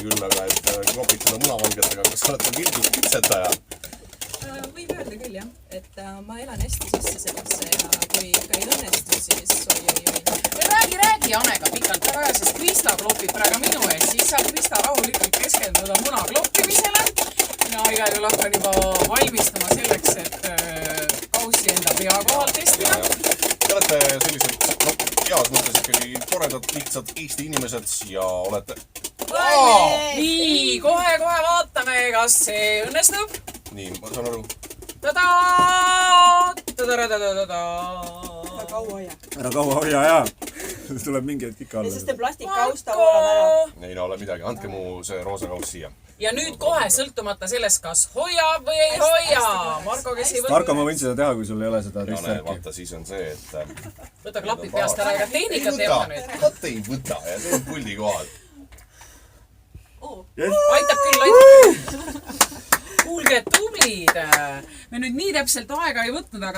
küll, aga et klopid selle munavalgetega, kas olete vildud küpsetaja? Võib öelda küll, jah. Et ma elan hästi sisse sellesse ja kui ikka ei õnnestu, siis oi. Räägi Janega pikalt ära, sest Krista klopib praegu minu ees, siis saab Krista rahulikult keskenduda muna kloppimisele. Mina igal juhul hakkan juba valmistama selleks, et kaussi enda pea kohal testida. Te olete sellised, heas mõttes ikkagi toredad, lihtsad Eesti inimesed ja olete... Nii, kohe vaatame, kas see õnnestub. Nii, ma saan aru. Tadaa! Ära kaua hoia, jaa. Tuleb mingi hetk ikka alla. Sest plastikkausta voolab ära. Ei ole midagi, andke mu see roosa kaus siia. Ja nüüd kohe sõltumata sellest, kas hoiab või ei hoia. Marko, kes ei võtta. Marko, ma võin seda teha, kui sul ei ole seda Jane, vaata, siis on see, et... Võta klapid peast ära, ega tehnikat ei ole nüüd. Vaata ei võta ja see on puldi kohal. Aitab küll. Kuulge, tublid. Me nüüd nii täpselt aega ei võtnud, aga